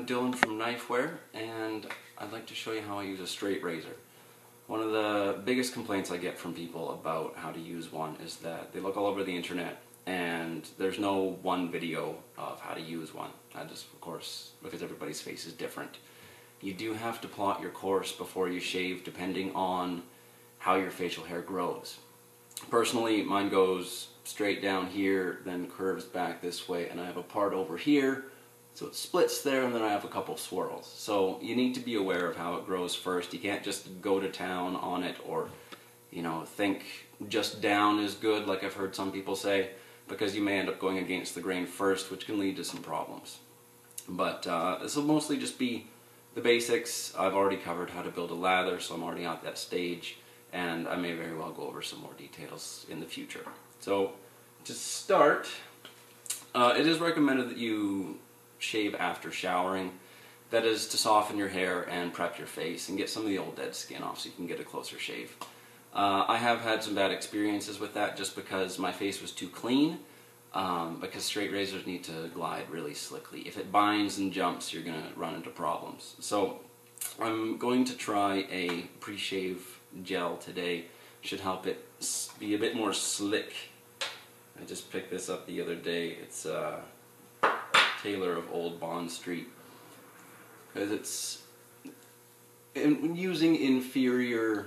I'm Dylan from Knifeware, and I'd like to show you how I use a straight razor. One of the biggest complaints I get from people about how to use one is that they look all over the internet and there's no one video of how to use one. That is, of course, because everybody's face is different. You do have to plot your course before you shave depending on how your facial hair grows. Personally, mine goes straight down here, then curves back this way, and I have a part over here. So it splits there, and then I have a couple swirls. So you need to be aware of how it grows first. You can't just go to town on it or, think just down is good, like I've heard some people say, because you may end up going against the grain first, which can lead to some problems. But this will mostly just be the basics. I've already covered how to build a lather, so I'm already at that stage, and I may very well go over some more details in the future. So to start, it is recommended that you shave after showering. That is to soften your hair and prep your face and get some of the old dead skin off so you can get a closer shave. I have had some bad experiences with that just because my face was too clean, because straight razors need to glide really slickly. If it binds and jumps, you're going to run into problems. So I'm going to try a pre-shave gel today. Should help it be a bit more slick. I just picked this up the other day. It's Taylor of Old Bond Street, because it's using inferior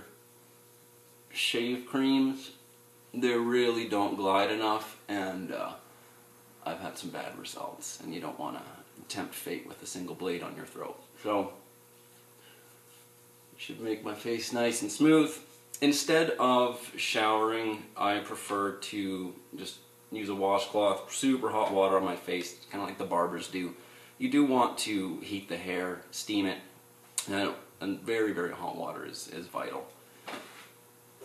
shave creams, they really don't glide enough, and I've had some bad results, and you don't want to tempt fate with a single blade on your throat. So it should make my face nice and smooth. Instead of showering, I prefer to just use a washcloth, super hot water on my face, kind of like the barbers do. You do want to heat the hair, steam it, and very, very hot water is vital.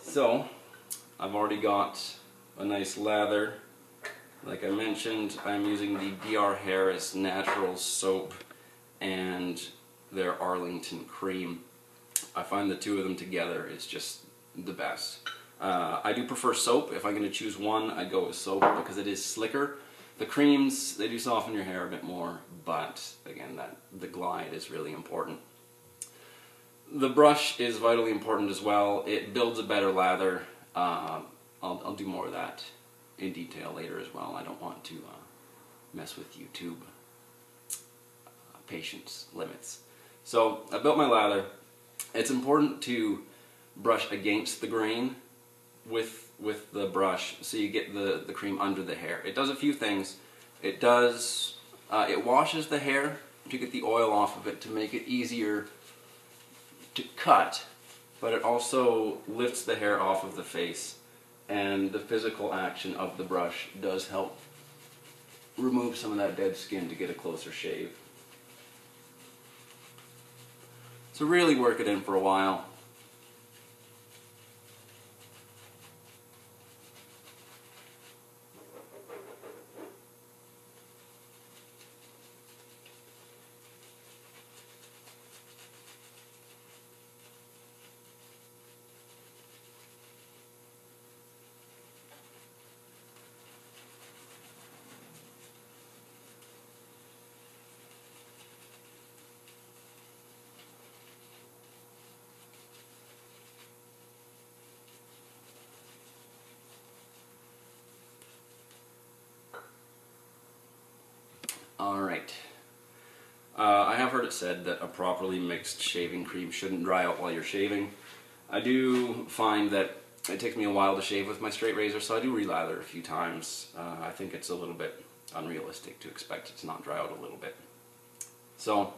So, I've already got a nice lather. Like I mentioned, I'm using the DR Harris Natural Soap and their Arlington Cream. I find the two of them together is just the best. I do prefer soap. If I'm going to choose one, I'd go with soap because it is slicker. The creams, they do soften your hair a bit more, but again, the glide is really important. The brush is vitally important as well. It builds a better lather. I'll do more of that in detail later as well. I don't want to mess with YouTube patience limits. So I built my lather. It's important to brush against the grain with the brush so you get the cream under the hair. It does a few things. It washes the hair to get the oil off of it to make it easier to cut, but it also lifts the hair off of the face, and the physical action of the brush does help remove some of that dead skin to get a closer shave. So really work it in for a while. Alright, I have heard it said that a properly mixed shaving cream shouldn't dry out while you're shaving. I do find that it takes me a while to shave with my straight razor, so I do relather a few times. I think it's a little bit unrealistic to expect it to not dry out a little bit. So,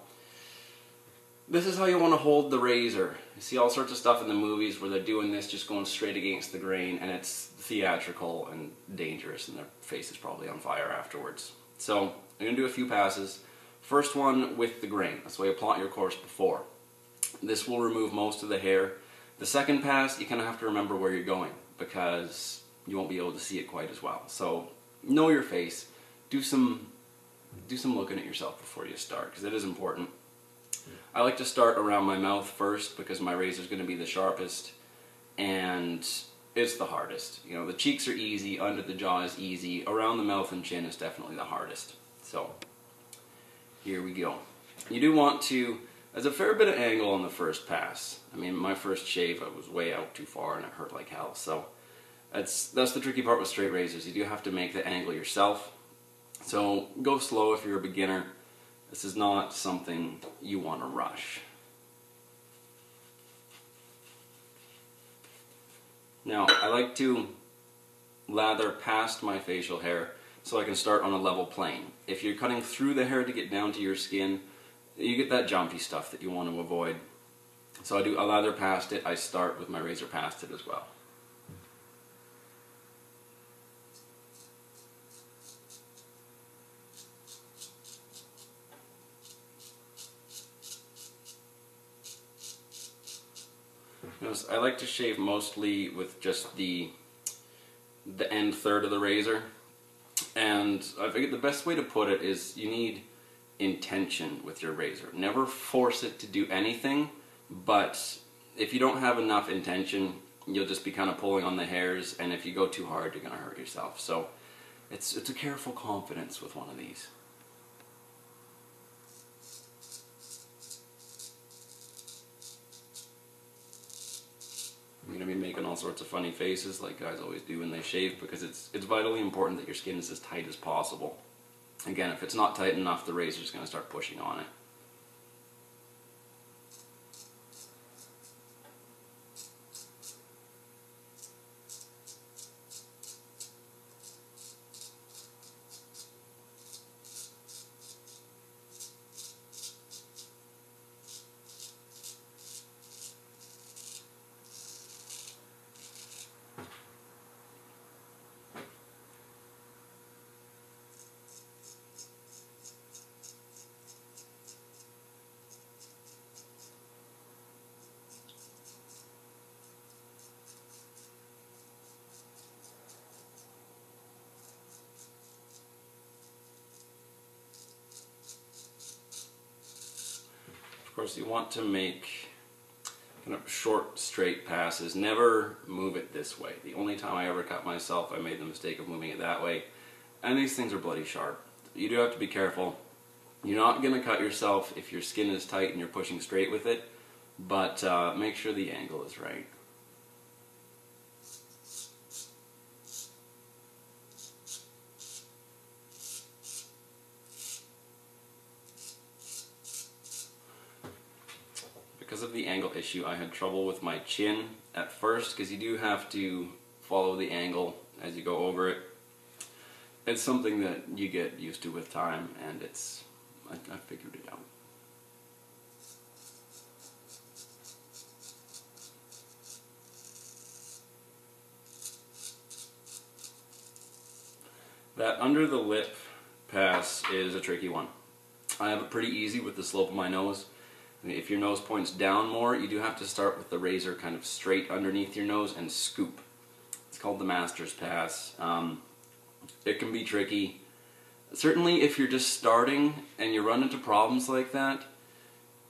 this is how you want to hold the razor. You see all sorts of stuff in the movies where they're doing this, just going straight against the grain, and it's theatrical and dangerous, and their face is probably on fire afterwards. So, I'm going to do a few passes. First one with the grain. That's the way you plot your course before. This will remove most of the hair. The second pass, you kind of have to remember where you're going because you won't be able to see it quite as well. So, know your face. Do some looking at yourself before you start, because it is important. I like to start around my mouth first because my razor is going to be the sharpest and it's the hardest. The cheeks are easy, under the jaw is easy, around the mouth and chin is definitely the hardest. So, here we go. You do want to, there's a fair bit of angle on the first pass. I mean, my first shave, I was way out too far and it hurt like hell. So that's the tricky part with straight razors. You do have to make the angle yourself. So go slow if you're a beginner. This is not something you want to rush. Now, I like to lather past my facial hair so I can start on a level plane. If you're cutting through the hair to get down to your skin, you get that jumpy stuff that you want to avoid. So I lather past it. I start with my razor past it as well. Notice I like to shave mostly with just the end third of the razor, and I figured the best way to put it is you need intention with your razor. Never force it to do anything, but if you don't have enough intention, you'll just be kind of pulling on the hairs, and if you go too hard, you're going to hurt yourself. So it's a careful confidence with one of these. You're going to be making all sorts of funny faces like guys always do when they shave, because it's vitally important that your skin is as tight as possible. Again, if it's not tight enough, the razor is going to start pushing on it. Of course, you want to make kind of short, straight passes. Never move it this way. The only time I ever cut myself, I made the mistake of moving it that way. And these things are bloody sharp. You do have to be careful. You're not going to cut yourself if your skin is tight and you're pushing straight with it, but make sure the angle is right. Because of the angle issue, I had trouble with my chin at first, because you do have to follow the angle as you go over it. It's something that you get used to with time, and I figured it out. That under the lip pass is a tricky one. I have it pretty easy with the slope of my nose. If your nose points down more, you do have to start with the razor kind of straight underneath your nose and scoop. It's called the master's pass. It can be tricky. Certainly if you're just starting and you run into problems like that,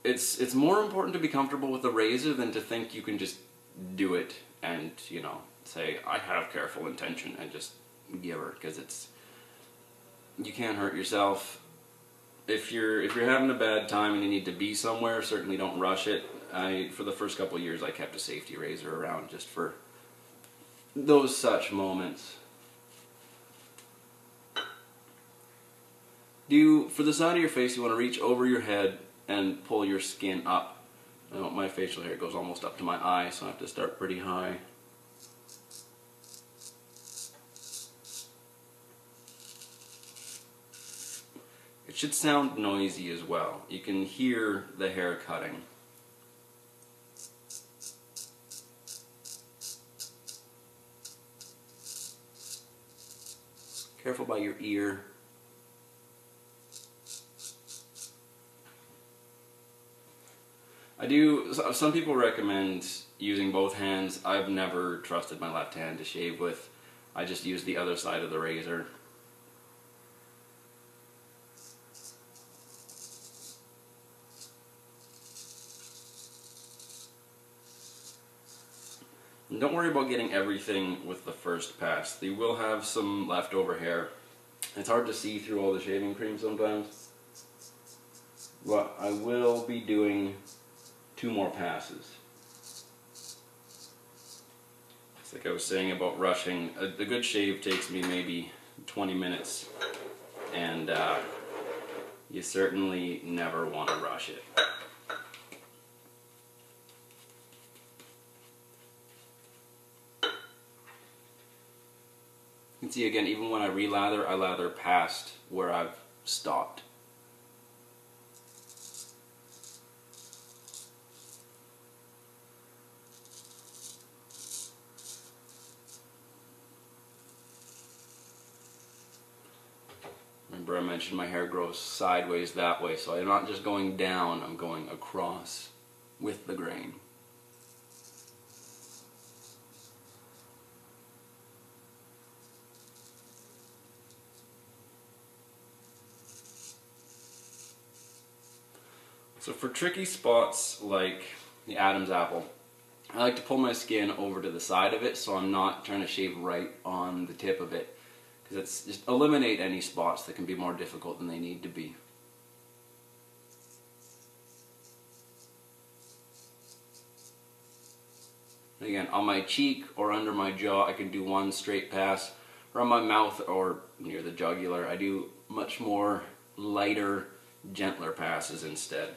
it's more important to be comfortable with the razor than to think you can just do it and, you know, say, I have careful intention, and just give her, because you can hurt yourself. If you're having a bad time and you need to be somewhere, certainly don't rush it. For the first couple of years, I kept a safety razor around just for those such moments. For the side of your face, you want to reach over your head and pull your skin up. My facial hair goes almost up to my eye, so I have to start pretty high. It should sound noisy as well. You can hear the hair cutting. Careful by your ear. Some people recommend using both hands. I've never trusted my left hand to shave with. I just use the other side of the razor. And don't worry about getting everything with the first pass. You will have some leftover hair. It's hard to see through all the shaving cream sometimes. But I will be doing 2 more passes. It's like I was saying about rushing. A good shave takes me maybe 20 minutes, and you certainly never want to rush it. You can see again, even when I relather, I lather past where I've stopped. Remember I mentioned my hair grows sideways that way, so I'm not just going down, I'm going across with the grain. So for tricky spots like the Adam's apple, I like to pull my skin over to the side of it so I'm not trying to shave right on the tip of it, because it's just eliminate any spots that can be more difficult than they need to be. Again, on my cheek or under my jaw I can do one straight pass, or on my mouth or near the jugular I do much more lighter, gentler passes instead.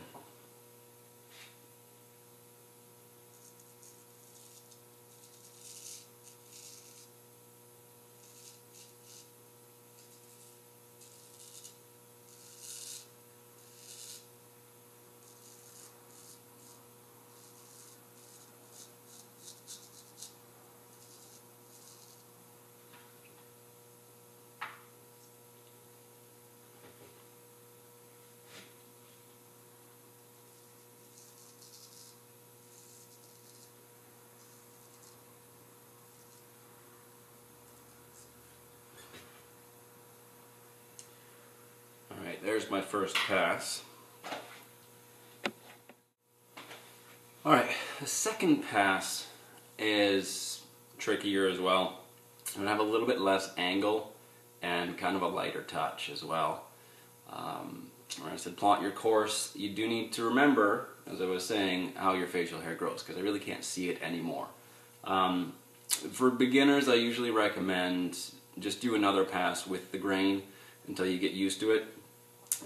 Alright, there's my first pass. Alright, the second pass is trickier as well. I'm going to have a little bit less angle and kind of a lighter touch as well. When I said plot your course, you do need to remember, as I was saying, how your facial hair grows, because I really can't see it anymore. For beginners, I usually recommend just do another pass with the grain until you get used to it.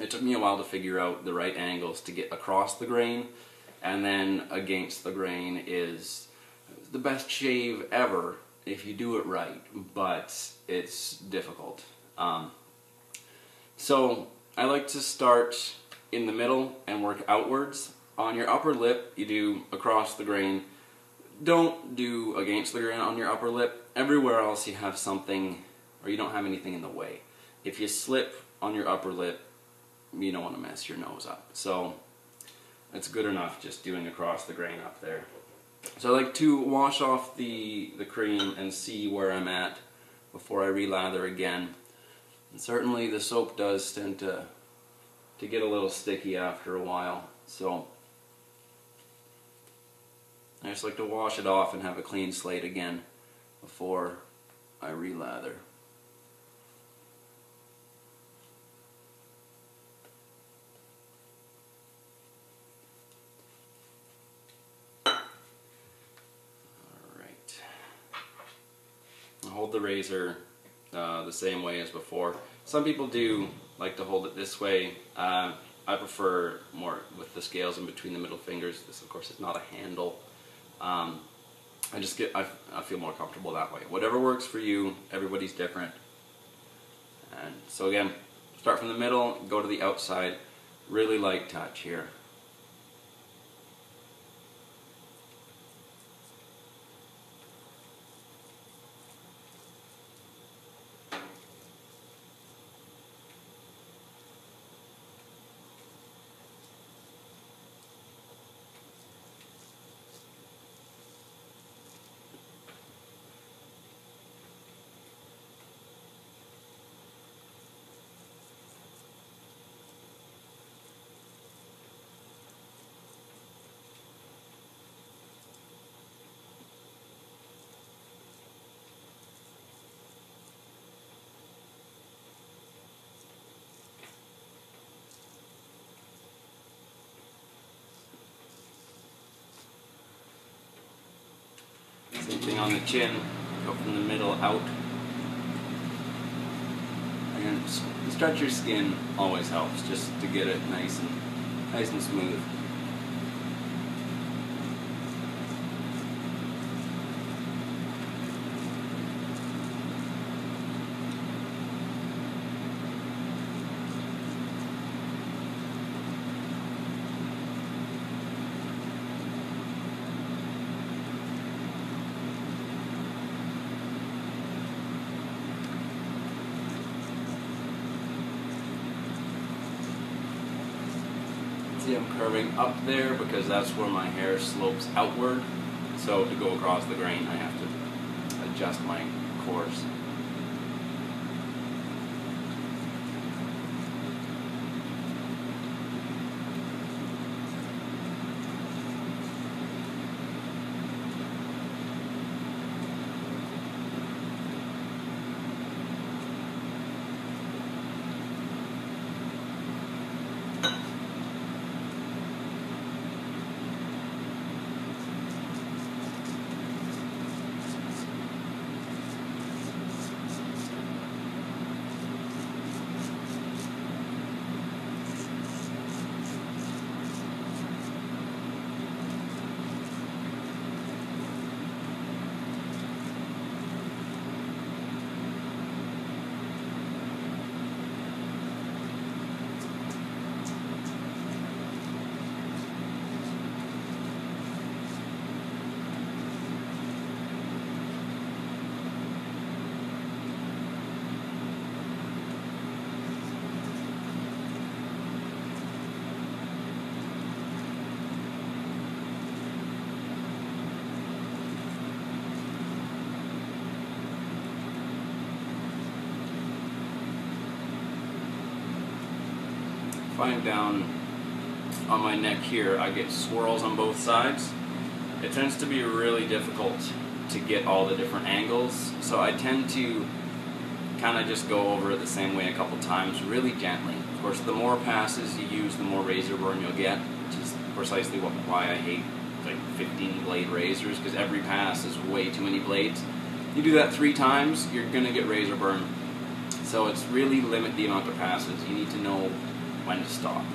It took me a while to figure out the right angles to get across the grain, and then against the grain is the best shave ever if you do it right, but it's difficult. So I like to start in the middle and work outwards. On your upper lip, you do across the grain. Don't do against the grain on your upper lip. Everywhere else you have something, or you don't have anything in the way. If you slip on your upper lip, you don't want to mess your nose up. So it's good enough just doing across the grain up there. So I like to wash off the cream and see where I'm at before I relather again. And certainly the soap does tend to get a little sticky after a while, so I just like to wash it off and have a clean slate again before I relather. Alright. I'll hold the razor the same way as before. Some people do like to hold it this way. I prefer more with the scales in between the middle fingers. This, of course, is not a handle. I feel more comfortable that way. Whatever works for you, everybody's different. And so again, start from the middle, go to the outside. Really light touch here. Same thing on the chin, go from the middle out. And stretch your skin always helps, just to get it nice and smooth. See, I'm curving up there because that's where my hair slopes outward. So to go across the grain, I have to adjust my course. Find down on my neck here, I get swirls on both sides. It tends to be really difficult to get all the different angles, so I tend to kind of just go over it the same way a couple times, really gently. Of course, the more passes you use, the more razor burn you'll get, which is precisely why I hate like 15 blade razors, because every pass is way too many blades. You do that 3 times, you're going to get razor burn. So it's really limit the amount of passes. You need to know when to stop.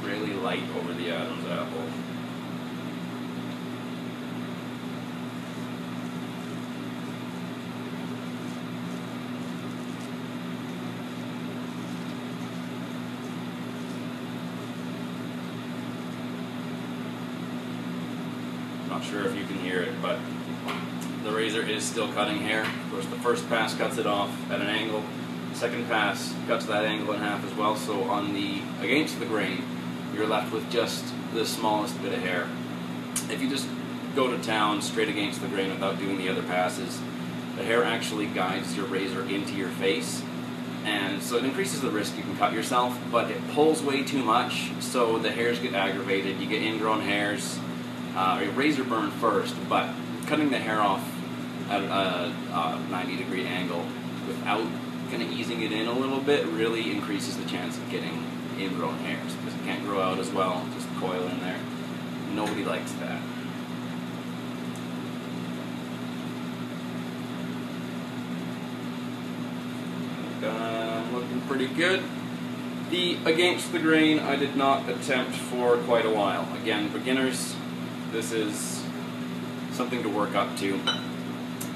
Really light over the Adam's apple. Not sure if you can hear it, but the razor is still cutting hair. Of course, the first pass cuts it off at an angle. The second pass cuts that angle in half as well. So on the against the grain, you're left with just the smallest bit of hair. If you just go to town straight against the grain without doing the other passes, the hair actually guides your razor into your face, and so it increases the risk you can cut yourself, but it pulls way too much, so the hairs get aggravated, you get ingrown hairs, razor burn first, but cutting the hair off at a 90-degree angle without kind of easing it in a little bit really increases the chance of getting ingrown hairs, because it can't grow out as well, just coil in there. Nobody likes that. Looking pretty good. The against the grain I did not attempt for quite a while. Again, beginners, this is something to work up to.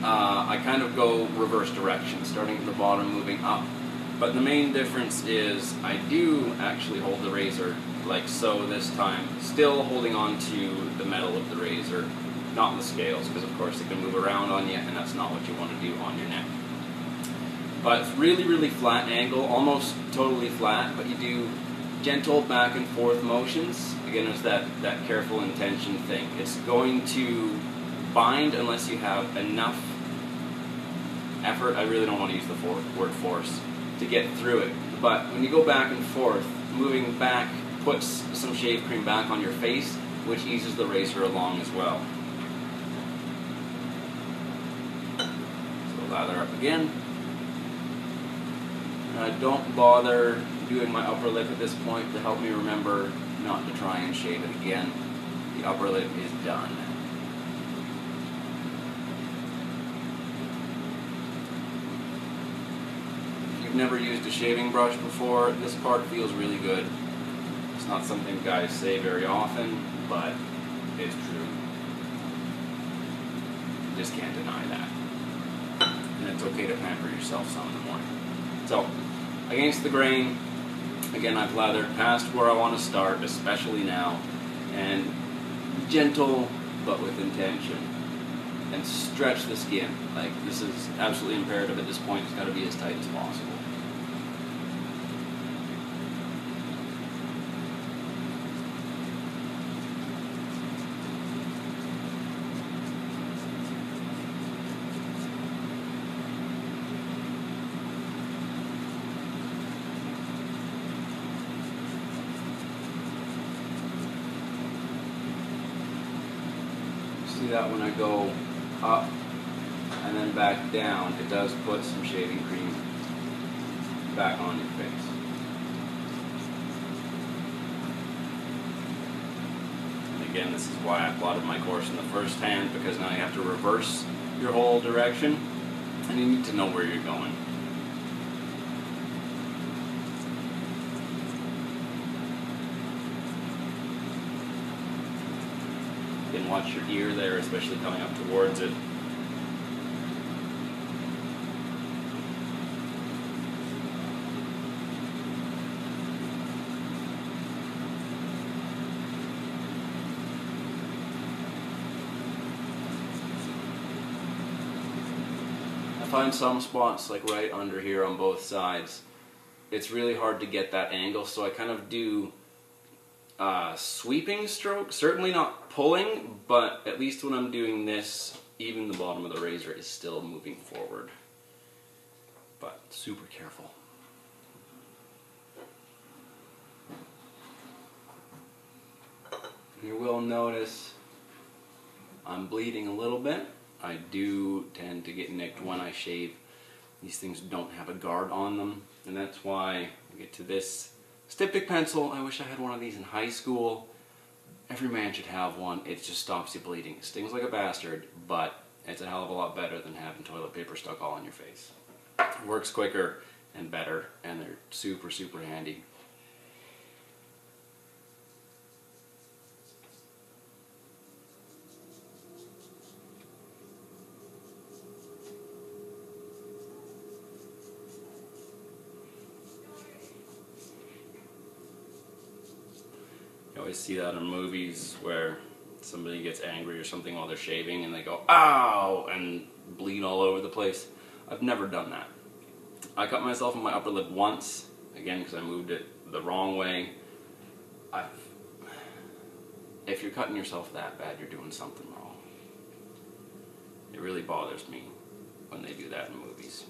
I kind of go reverse direction, starting at the bottom, moving up. But the main difference is I do actually hold the razor like so this time, still holding on to the metal of the razor, not the scales, because of course it can move around on you, and that's not what you want to do on your neck. But it's really, really flat angle, almost totally flat, but you do gentle back and forth motions. Again, it's that careful intention thing. It's going to bind unless you have enough effort. I really don't want to use the word force to get through it. But when you go back and forth, moving back puts some shave cream back on your face, which eases the razor along as well. So lather up again. Don't bother doing my upper lip at this point to help me remember not to try and shave it again. The upper lip is done. If you've never used a shaving brush before, this part feels really good. It's not something guys say very often, but it's true. You just can't deny that. And it's okay to pamper yourself some in the morning. So, against the grain, again, I've lathered past where I want to start, especially now, and gentle but with intention, and stretch the skin. Like, this is absolutely imperative at this point. It's got to be as tight as possible. See that when I go up and then back down, it does put some shaving cream back on your face. And again, this is why I plotted my course in the first hand, because now you have to reverse your whole direction and you need to know where you're going. You can watch your ear there, especially coming up towards it. I find some spots, like right under here on both sides, it's really hard to get that angle, so I kind of do sweeping strokes, certainly not pulling, but at least when I'm doing this, even the bottom of the razor is still moving forward. But super careful. You will notice I'm bleeding a little bit. I do tend to get nicked when I shave. These things don't have a guard on them, and that's why we get to this Styptic pencil. I wish I had one of these in high school. Every man should have one. It just stops you bleeding. It stings like a bastard, but it's a hell of a lot better than having toilet paper stuck all on your face. It works quicker and better, and they're super, super handy. You always see that in movies where somebody gets angry or something while they're shaving and they go, "Ow!" and bleed all over the place. I've never done that. I cut myself on my upper lip once, again because I moved it the wrong way. If you're cutting yourself that bad, you're doing something wrong. It really bothers me when they do that in movies.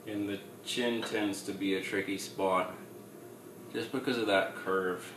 And the chin tends to be a tricky spot just because of that curve.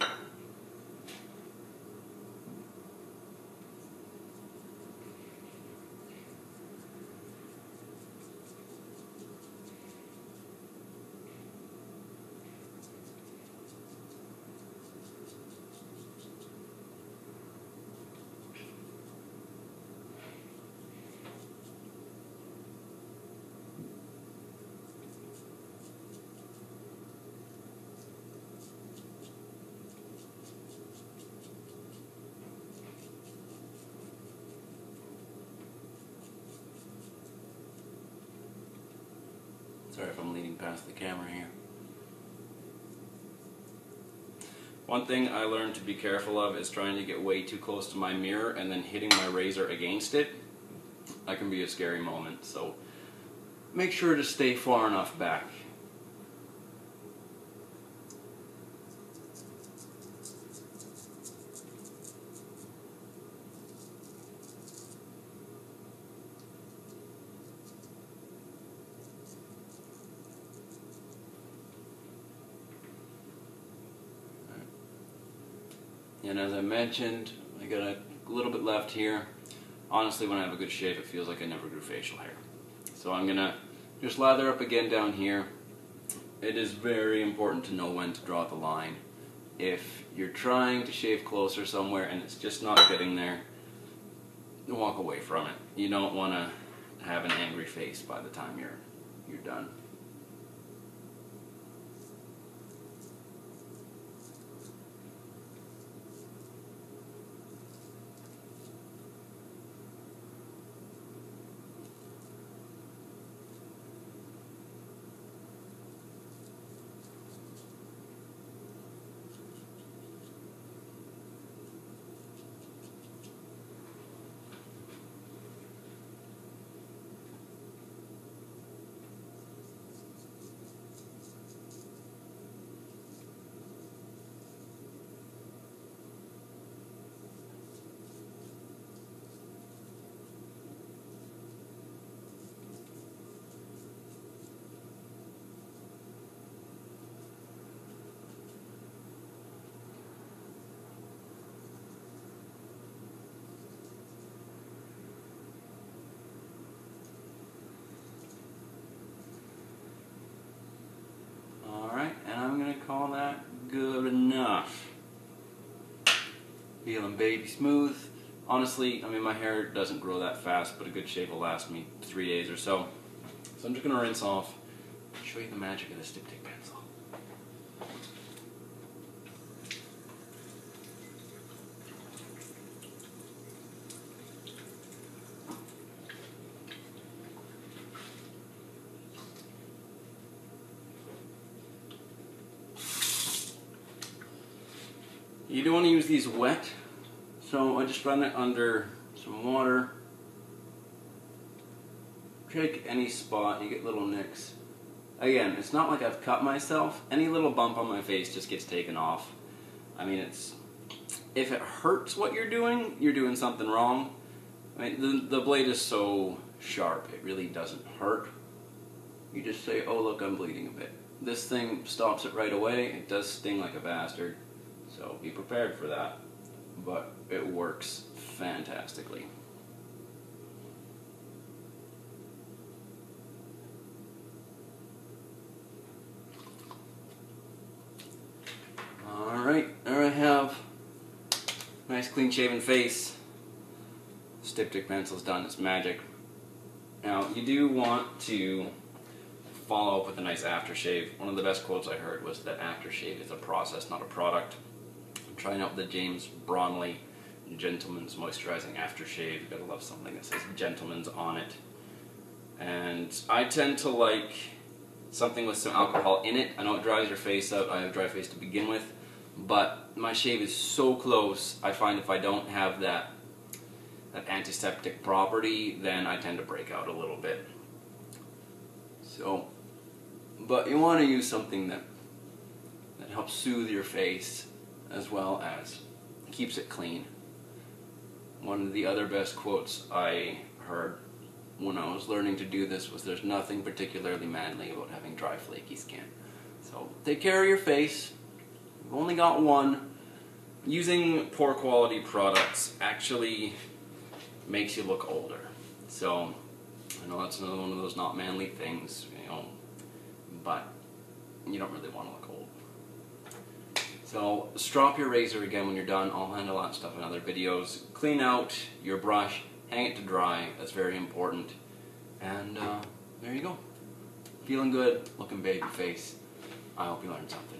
Sorry if I'm leaning past the camera here. One thing I learned to be careful of is trying to get way too close to my mirror and then hitting my razor against it. That can be a scary moment, so make sure to stay far enough back. And as I mentioned, I got a little bit left here. Honestly, when I have a good shave, it feels like I never grew facial hair. So I'm gonna just lather up again down here. It is very important to know when to draw the line. If you're trying to shave closer somewhere and it's just not getting there, walk away from it. You don't want to have an angry face by the time you're done. Call that good enough. Feeling baby smooth. Honestly, I mean, my hair doesn't grow that fast, but a good shave will last me 3 days or so. So I'm just going to rinse off and show you the magic of this diptych pencil. You don't want to use these wet, so I just run it under some water. Take any spot, you get little nicks. Again, it's not like I've cut myself. Any little bump on my face just gets taken off. I mean, if it hurts what you're doing something wrong. I mean, the blade is so sharp, it really doesn't hurt. You just say, oh look, I'm bleeding a bit. This thing stops it right away. It does sting like a bastard. So be prepared for that, but it works fantastically. Alright, there I have a nice clean shaven face. This diptych pencil's done its magic. Now you do want to follow up with a nice aftershave. One of the best quotes I heard was that aftershave is a process, not a product. Trying out the James Bronley Gentleman's Moisturizing Aftershave. You gotta love something that says Gentleman's on it. And I tend to like something with some alcohol in it. I know it dries your face out. I have dry face to begin with, but my shave is so close. I find if I don't have that antiseptic property, then I tend to break out a little bit. So, but you want to use something that helps soothe your face, as well as keeps it clean. One of the other best quotes I heard when I was learning to do this was, there's nothing particularly manly about having dry, flaky skin. So take care of your face. You've only got one. Using poor quality products actually makes you look older. So I know that's another one of those not manly things, you know, but you don't really want to look old. So strop your razor again when you're done. I'll handle that stuff in other videos. Clean out your brush, hang it to dry. That's very important. And there you go. Feeling good, looking baby face. I hope you learned something.